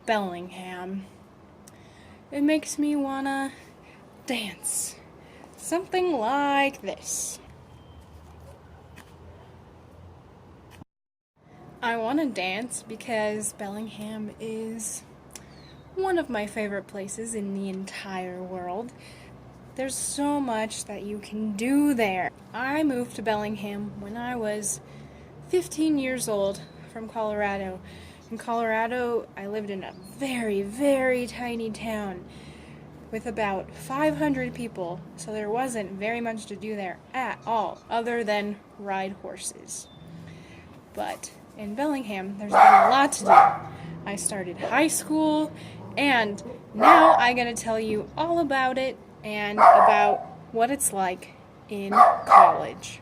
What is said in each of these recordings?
Bellingham. It makes me wanna dance. Something like this. I wanna dance because Bellingham is one of my favorite places in the entire world. There's so much that you can do there. I moved to Bellingham when I was 15 years old from Colorado. In Colorado, I lived in a very, very tiny town with about 500 people, so there wasn't very much to do there at all, other than ride horses. But in Bellingham, there's been a lot to do. I started high school, and now I'm going to tell you all about it and about what it's like in college.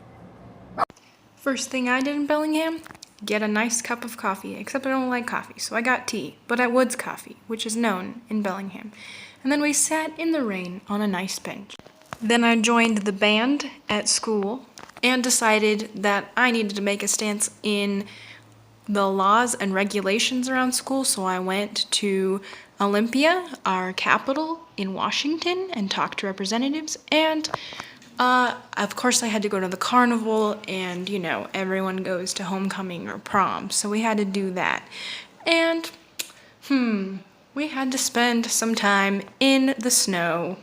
First thing I did in Bellingham, get a nice cup of coffee, except I don't like coffee, so I got tea, but at Wood's Coffee, which is known in Bellingham. And then we sat in the rain on a nice bench. Then I joined the band at school and decided that I needed to make a stance in the laws and regulations around school, so I went to Olympia, our capital in Washington, and talked to representatives, and of course I had to go to the carnival, and everyone goes to homecoming or prom, so we had to do that. And we had to spend some time in the snow.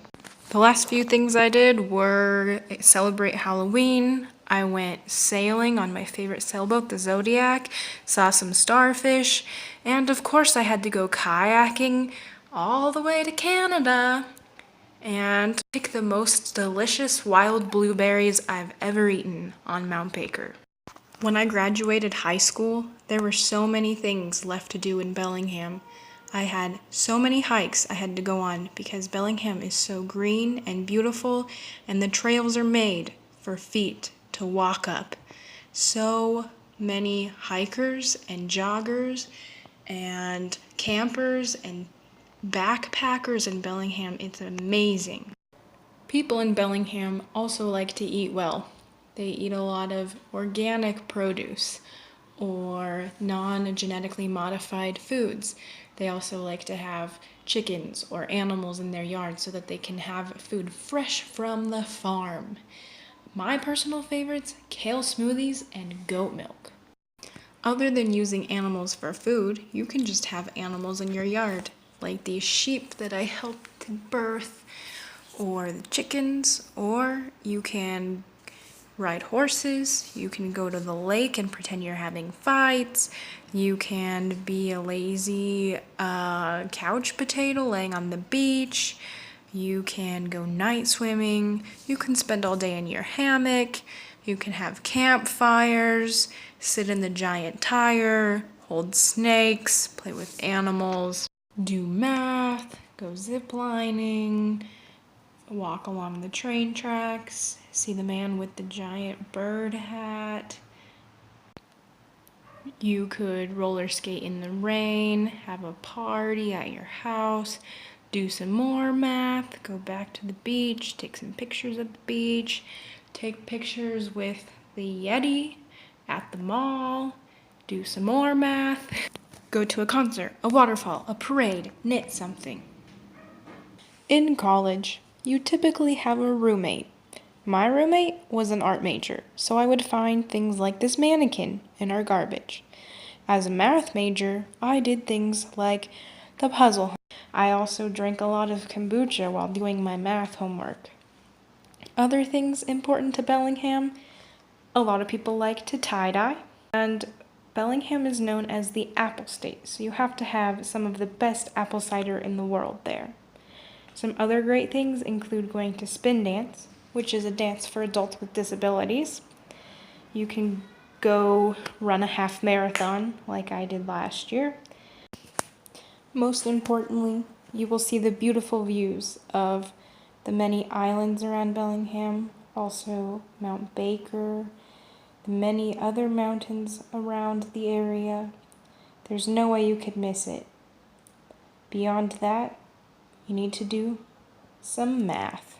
The last few things I did were celebrate Halloween. I went sailing on my favorite sailboat, the Zodiac, saw some starfish, and of course I had to go kayaking all the way to Canada and pick the most delicious wild blueberries I've ever eaten on Mount Baker. When I graduated high school, there were so many things left to do in Bellingham. I had so many hikes I had to go on because Bellingham is so green and beautiful, and the trails are made for feet to walk up. So many hikers and joggers and campers and backpackers in Bellingham. It's amazing. People in Bellingham also like to eat well. They eat a lot of organic produce or non-genetically modified foods. They also like to have chickens or animals in their yard so that they can have food fresh from the farm. My personal favorites, kale smoothies and goat milk. Other than using animals for food, you can just have animals in your yard, like these sheep that I helped to birth, or the chickens, or you can ride horses, you can go to the lake and pretend you're having fights, you can be a lazy couch potato laying on the beach, you can go night swimming, you can spend all day in your hammock, you can have campfires, sit in the giant tire, hold snakes, play with animals, do math, go ziplining, walk along the train tracks, see the man with the giant bird hat. You could roller skate in the rain, have a party at your house, do some more math, go back to the beach, take some pictures at the beach, take pictures with the Yeti at the mall, do some more math, go to a concert, a waterfall, a parade, knit something. In college, you typically have a roommate. My roommate was an art major, so I would find things like this mannequin in our garbage. As a math major, I did things like the puzzle. I also drank a lot of kombucha while doing my math homework. Other things important to Bellingham, a lot of people like to tie-dye, and Bellingham is known as the apple state, so you have to have some of the best apple cider in the world there. Some other great things include going to spin dance, which is a dance for adults with disabilities. You can go run a half marathon like I did last year. Most importantly, you will see the beautiful views of the many islands around Bellingham, also Mount Baker, the many other mountains around the area. There's no way you could miss it. Beyond that, you need to do some math.